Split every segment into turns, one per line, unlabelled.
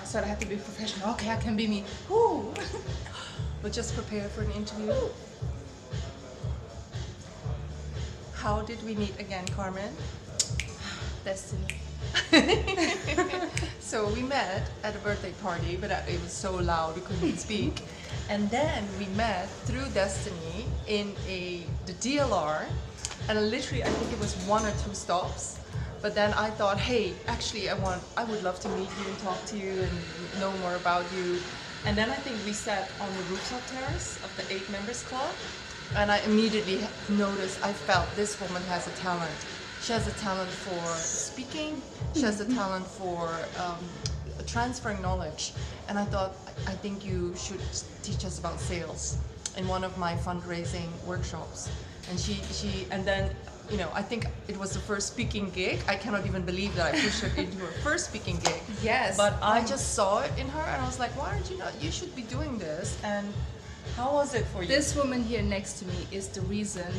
thought I had to be professional. Okay, I can be me. Woo.
But just prepare for an interview. How did we meet again, Carmen?
Destiny.
So we met at a birthday party, but it was so loud we couldn't speak. And then we met through Destiny in the DLR, and literally I think it was 1 or 2 stops. But then I thought, hey, actually I would love to meet you and talk to you and know more about you. And then I think we sat on the rooftop terrace of the 8 members club, and I immediately noticed, I felt this woman has a talent. She has a talent for speaking, she has a talent for transferring knowledge. And I thought, I think you should teach us about sales in one of my fundraising workshops. And and then, you know, I think it was the first speaking gig. I cannot even believe that I pushed her into her first speaking gig.
Yes.
But I just saw it in her and I was like, why aren't you not, you should be doing this. And how was it for you?
This woman here next to me is the reason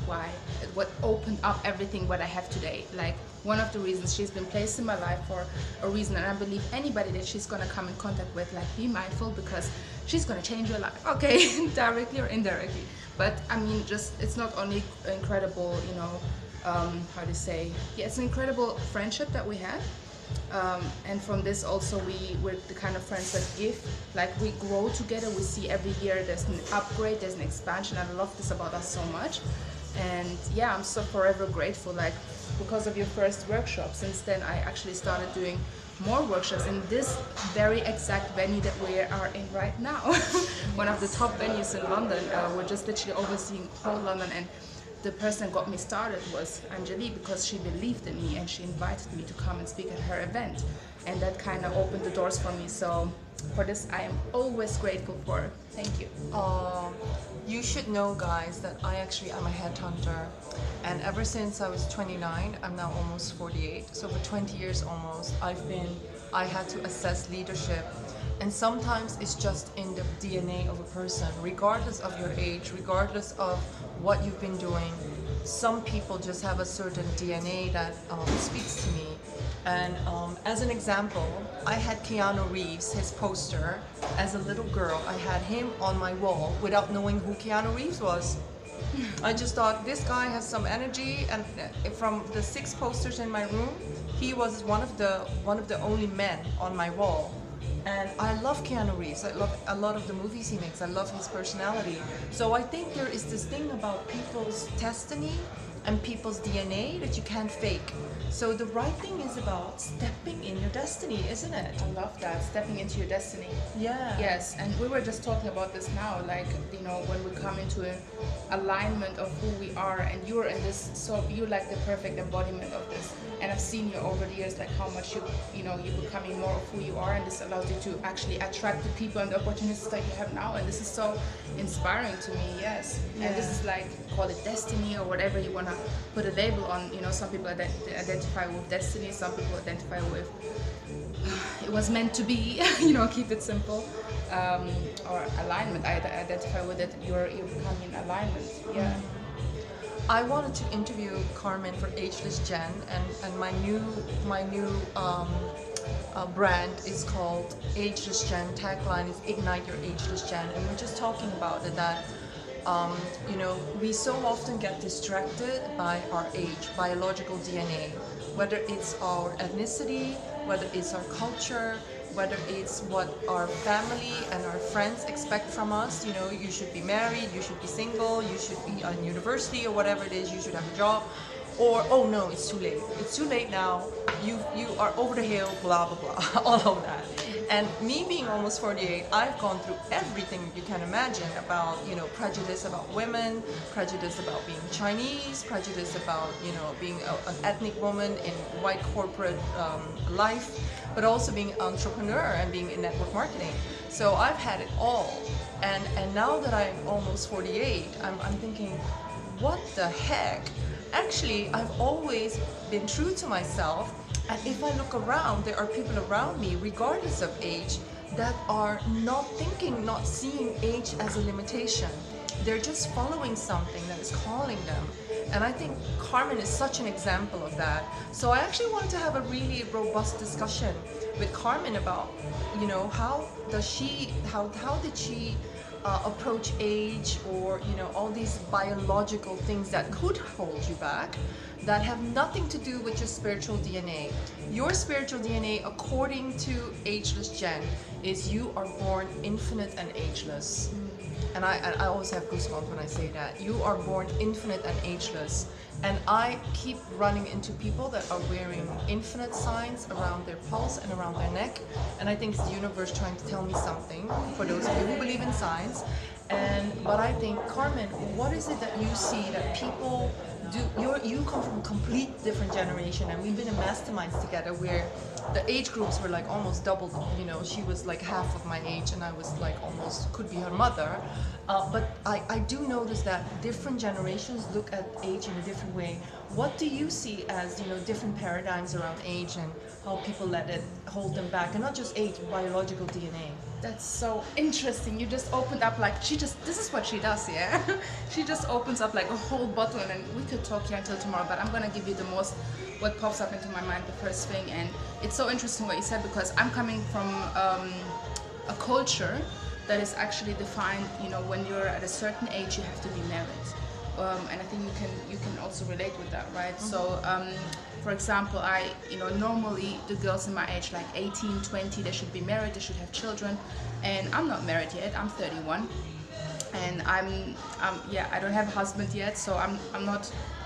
why, what opened up everything what I have today. Like, one of the reasons. She's been placed in my life for a reason, and I believe anybody that she's gonna come in contact with, like, be mindful, because she's gonna change your life, okay? Directly or indirectly. But I mean, just, it's not only incredible, you know, how to say, yeah, it's an incredible friendship that we have. And from this also, we're the kind of friends that if, like, we grow together, we see every year there's an upgrade, there's an expansion. I love this about us so much. And yeah, I'm so forever grateful, like, because of your first workshop. Since then I actually started doing more workshops in this very exact venue that we are in right now. One of the top venues in London. We're just literally overseeing whole London, and the person that got me started was Angelique, because she believed in me and she invited me to come and speak at her event, and that kind of opened the doors for me. So for this I am always grateful for. Thank you.
You should know, guys, that I'm a headhunter, and ever since I was 29, I'm now almost 48, so for 20 years almost, I had to assess leadership. And sometimes it's just in the DNA of a person, regardless of your age, regardless of what you've been doing. Some people just have a certain DNA that speaks to me. And as an example, I had Keanu Reeves, his poster, as a little girl. I had him on my wall without knowing who Keanu Reeves was. I just thought, this guy has some energy, and from the 6 posters in my room, he was one of the only men on my wall. And I love Keanu Reeves. I love a lot of the movies he makes. I love his personality. So I think there is this thing about people's destiny and people's DNA that you can't fake. So the right thing is about stepping in your destiny, isn't it?
I love that, stepping into your destiny.
Yeah.
Yes, and we were just talking about this now, like, you know, when we come into an alignment of who we are, and you're in this, so you're like the perfect embodiment of this. And I've seen you over the years, like how much you're becoming more of who you are, and this allows you to actually attract the people and the opportunities that you have now, and this is so inspiring to me. Yes.
Yeah.
And this is like, call it destiny or whatever you want to put a label on. You know, some people identify with destiny, some people identify with it was meant to be, you know, keep it simple, or alignment. I identify with it, you're becoming in alignment. Yeah.
I wanted to interview Carmen for Ageless Gen, and my new brand is called Ageless Gen. Tagline is Ignite Your Ageless Gen, and we're just talking about it, that you know, we so often get distracted by our age, biological DNA, whether it's our ethnicity, whether it's our culture, whether it's what our family and our friends expect from us. You know, you should be married, you should be single, you should be in university, or whatever it is, you should have a job. Or, oh no, it's too late. It's too late now. You are over the hill, blah, blah, blah, all of that. And me being almost 48, I've gone through everything you can imagine about, you know, prejudice about women, prejudice about being Chinese, prejudice about, you know, being an ethnic woman in white corporate life, but also being an entrepreneur and being in network marketing. So I've had it all. And now that I'm almost 48, I'm thinking, what the heck? Actually, I've always been true to myself, and if I look around, there are people around me, regardless of age, that are not seeing age as a limitation. they're just following something that is calling them. And I think Carmen is such an example of that. So I actually wanted to have a really robust discussion with Carmen about, you know, how did she approach age, or, you know, all these biological things that could hold you back, that have nothing to do with your spiritual DNA. Your spiritual DNA, according to Ageless Jen, is you are born infinite and ageless. And I always have goosebumps when I say that. You are born infinite and ageless. And I keep running into people that are wearing infinite signs around their pulse and around their neck. And I think it's the universe trying to tell me something, for those of you who believe in signs. But I think, Carmen, what is it that you see that people do? You come from a complete different generation, and we've been in masterminds together where the age groups were like almost double. You know, she was like half of my age, and I was like almost could be her mother. But I do notice that different generations look at age in a different way. What do you see as, you know, different paradigms around age and how people let it hold them back, and not just age, biological DNA?
That's so interesting. You just opened up like this is what she does, yeah? She just opens up like a whole bottle, and we could talk here until tomorrow, but I'm gonna give you what pops up into my mind the first thing. And it's so interesting what you said, because I'm coming from a culture that is actually defined, you know, when you're at a certain age you have to be married. And I think you can also relate with that, right? Mm-hmm. So for example, normally the girls in my age, like 18, 20, they should be married, they should have children, and I'm not married yet. I'm 31, and I don't have a husband yet, so I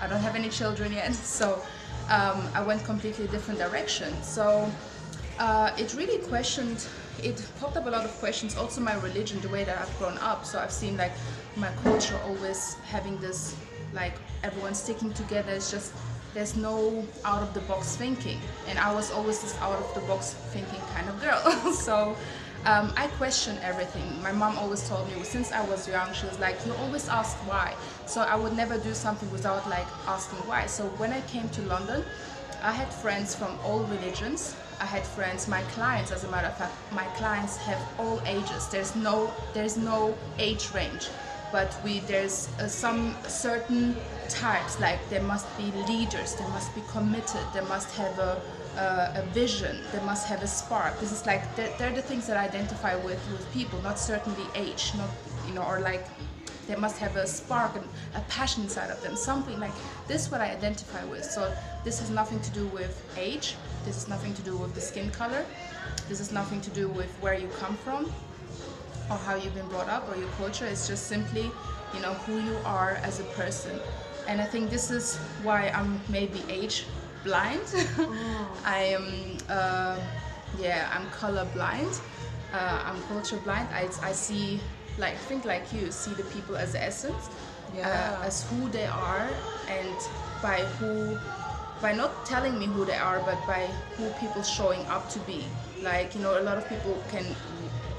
don't have any children yet. So I went completely different direction. So it popped up a lot of questions. Also my religion, the way that I've grown up. So I've seen like my culture always having this, like, everyone sticking together. It's just, there's no out of the box thinking, and I was always this out of the box thinking kind of girl. So I question everything. My mom always told me since I was young, she was like, you always ask why. So I would never do something without like asking why. So when I came to London, I had friends from all religions. I had friends, my clients, as a matter of fact, my clients have all ages. There's no age range, but there's some certain types, like there must be leaders, they must be committed, they must have a vision, they must have a spark. This is like, they're the things that I identify with people, not certainly age, not, you know, or like they must have a spark and a passion inside of them, something like this is what I identify with. So this has nothing to do with age, this has nothing to do with the skin color, this has nothing to do with where you come from or how you've been brought up or your culture. It's just simply, you know, who you are as a person. And I think this is why I'm maybe age blind. I am I'm color blind, I'm culture blind. I see, like, think like you see the people as the essence, as who they are, and by not telling me who they are, but by who people showing up to be. Like, you know, a lot of people can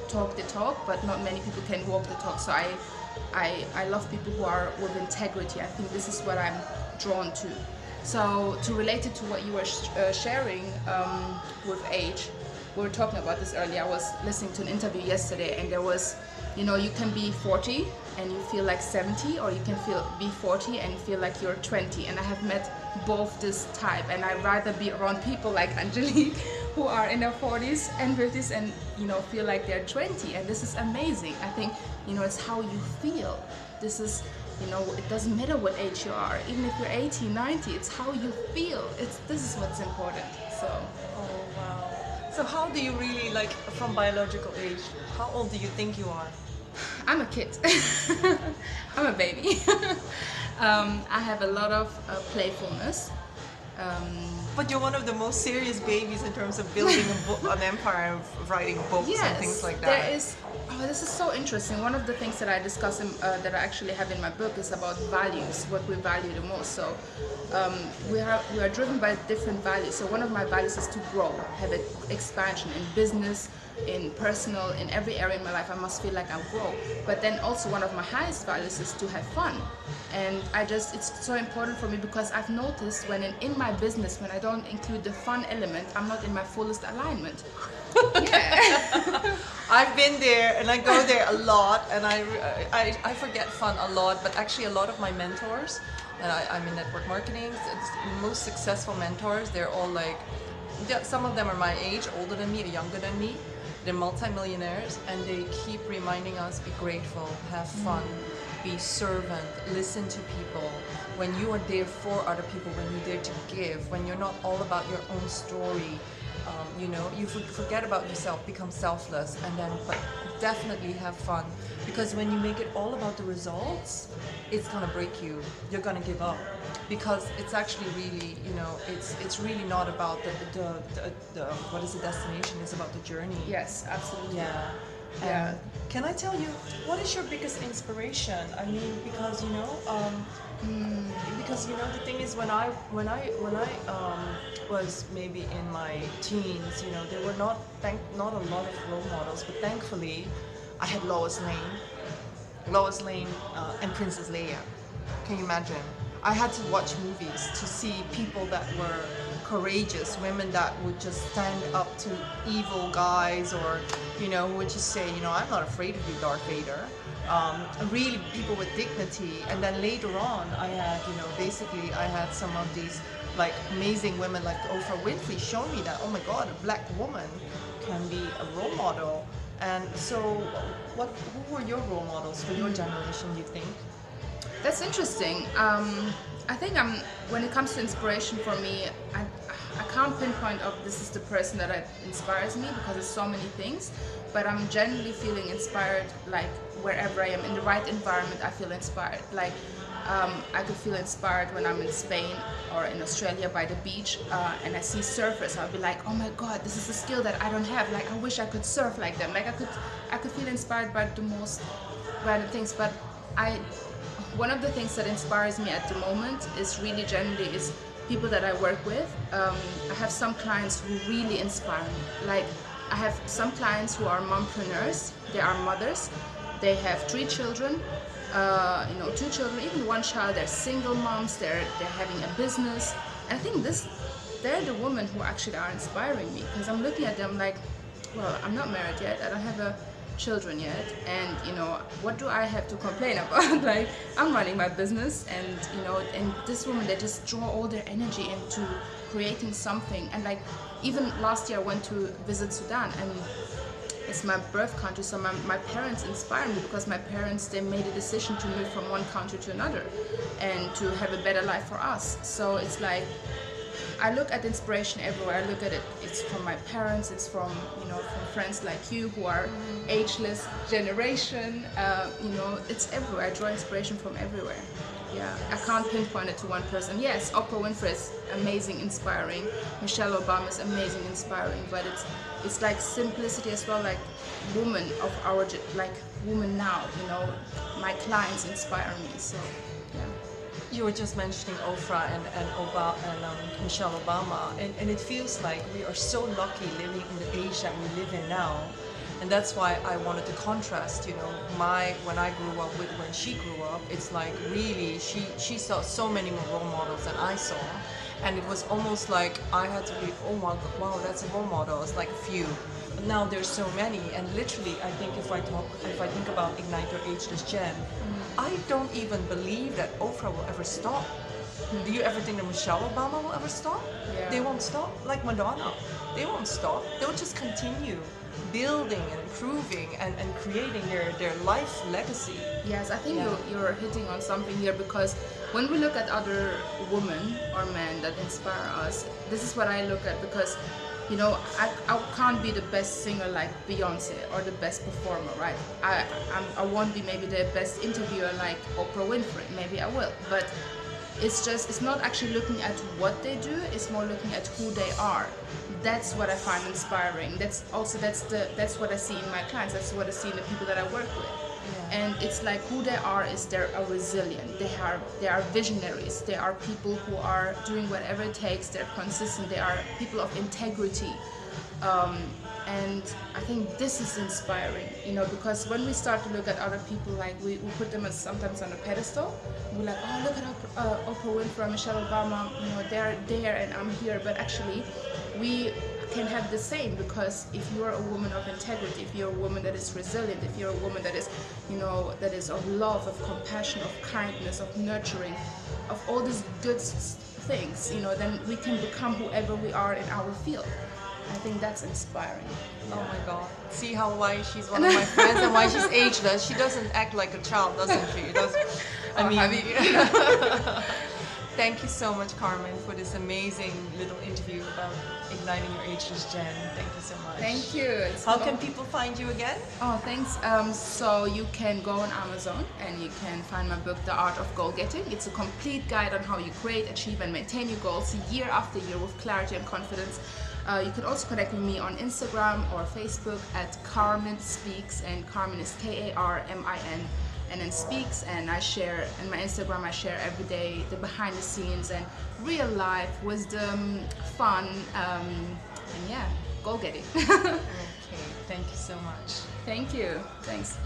talk the talk, but not many people can walk the talk. So I love people who are with integrity. I think this is what I'm drawn to. So to relate it to what you were sharing with age, we were talking about this earlier. I was listening to an interview yesterday, and there was, you know, you can be 40 and you feel like 70, or you can be 40 and feel like you're 20. And I have met both this type, and I'd rather be around people like Angelique who are in their 40s and 50s and, you know, feel like they're 20. And this is amazing. I think, you know, it's how you feel. This is, you know, it doesn't matter what age you are. Even if you're 80, 90, it's how you feel. This is what's important. So.
Oh, wow. So how do you really, like, from biological age, how old do you think you are?
I'm a kid. I'm a baby. I have a lot of playfulness.
But you're one of the most serious babies in terms of building an empire, of writing books and things like that.
There is. Oh, this is so interesting. One of the things that I discuss that I actually have in my book is about values, what we value the most. So we are driven by different values. So one of my values is to grow, have an expansion in business, in personal, in every area in my life. I must feel like I grow. But then also one of my highest values is to have fun. And it's so important for me, because I've noticed when in my my business, when I don't include the fun element, I'm not in my fullest alignment. Yeah.
I've been there and I go there a lot, and I forget fun a lot, but actually a lot of my mentors, and I'm in network marketing, it's most successful mentors, they're all like, some of them are my age, older than me or younger than me. They're multimillionaires, and they keep reminding us, be grateful, have fun, be servant, listen to people. When you are there for other people, when you're there to give, when you're not all about your own story, you know, you forget about yourself, become selfless, and then but definitely have fun. Because when you make it all about the results, it's gonna break you. You're gonna give up. Because it's actually really, you know, it's really not about the what is the destination? It's about the journey.
Yes, absolutely.
Yeah.
Yeah.
Can I tell you what is your biggest inspiration? I mean, because you know, because you know the thing is when I was maybe in my teens, you know, there were not a lot of role models, but thankfully, I had Lois Lane, and Princess Leia. Can you imagine? I had to watch movies to see people that were courageous, women that would just stand up to evil guys, or, you know, would just say, you know, I'm not afraid of you, Darth Vader. Really people with dignity. And then later on, I had, you know, basically I had some of these like amazing women like Oprah Winfrey show me that, oh my God, a black woman can be a role model. And so who were your role models for your generation, you think?
That's interesting. I think when it comes to inspiration for me, I can't pinpoint of this is the person that inspires me, because there's so many things, but I'm generally feeling inspired like wherever I am, in the right environment I feel inspired. Like I could feel inspired when I'm in Spain or in Australia by the beach, and I see surfers. I'll be like, oh my God, this is a skill that I don't have. Like I wish I could surf like them. Like I could feel inspired by the most random things. But one of the things that inspires me at the moment is really generally is people that I work with. I have some clients who really inspire me. Like I have some clients who are mompreneurs. They are mothers. They have 3 children, you know, 2 children, even 1 child. They're single moms. They're having a business. And I think they're the women who actually are inspiring me, because I'm looking at them like, well, I'm not married yet. I don't have children yet, and you know, what do I have to complain about? Like I'm running my business, and you know, and this woman, they just draw all their energy into creating something. And like even last year I went to visit Sudan, and it's my birth country, so my parents inspire me, because my parents, they made a decision to move from one country to another and to have a better life for us. So it's like I look at inspiration everywhere. I look at it, it's from my parents, it's from, you know, from friends like you who are ageless generation, you know, it's everywhere. I draw inspiration from everywhere. Yeah, I can't pinpoint it to one person. Yes, Oprah Winfrey is amazing, inspiring. Michelle Obama is amazing, inspiring. But it's like simplicity as well. like women of our, like women now, you know, my clients inspire me. So yeah.
You were just mentioning Oprah and Michelle Obama, and it feels like we are so lucky living in the age that we live in now. And that's why I wanted to contrast, you know, when I grew up with when she grew up. It's like really, she saw so many more role models than I saw. And it was almost like I had to be, oh my God, wow, that's a role model. It's like a few. But now there's so many, and literally, I think if I think about Ignite Your Ageless Gen, I don't even believe that Oprah will ever stop. Do you ever think that Michelle Obama will ever stop?
Yeah.
They won't stop. Like Madonna, they won't stop. They'll just continue building and improving and creating their life legacy.
Yes, I think
Yeah.
you're hitting on something here, because when we look at other women or men that inspire us, this is what I look at, because you know, I can't be the best singer like Beyonce or the best performer, right? I won't be maybe the best interviewer like Oprah Winfrey. Maybe I will, but it's not actually looking at what they do. It's more looking at who they are. That's what I find inspiring. That's what I see in my clients. That's what I see in the people that I work with.
Yeah.
And it's like who they are is they're resilient. They are visionaries. They are people who are doing whatever it takes. They're consistent. They are people of integrity. And I think this is inspiring, you know, because when we start to look at other people, like we put them as sometimes on a pedestal. We're like, oh, look at Oprah Winfrey, Michelle Obama, you know, they're there and I'm here. But actually, we can have the same, because if you're a woman of integrity, if you're a woman that is resilient, if you're a woman that is, you know, that is of love, of compassion, of kindness, of nurturing, of all these good things, you know, then we can become whoever we are in our field. I think that's inspiring.
Oh my God. See how why she's one of my friends and why she's ageless. She doesn't act like a child, doesn't she? I mean, thank you so much, Carmen, for this amazing little interview about igniting your ageless gen. Thank you so much.
Thank you.
How can people find you again?
Oh, thanks. So you can go on Amazon and you can find my book, The Art of Goal Getting. It's a complete guide on how you create, achieve, and maintain your goals year after year with clarity and confidence. You can also connect with me on Instagram or Facebook at Carmen Speaks, and Carmen is Karmin, and then Speaks, and I share in my Instagram, I share every day the behind the scenes and real life wisdom, fun, and yeah, goal getting.
Okay, thank you so much.
Thank you. Thanks.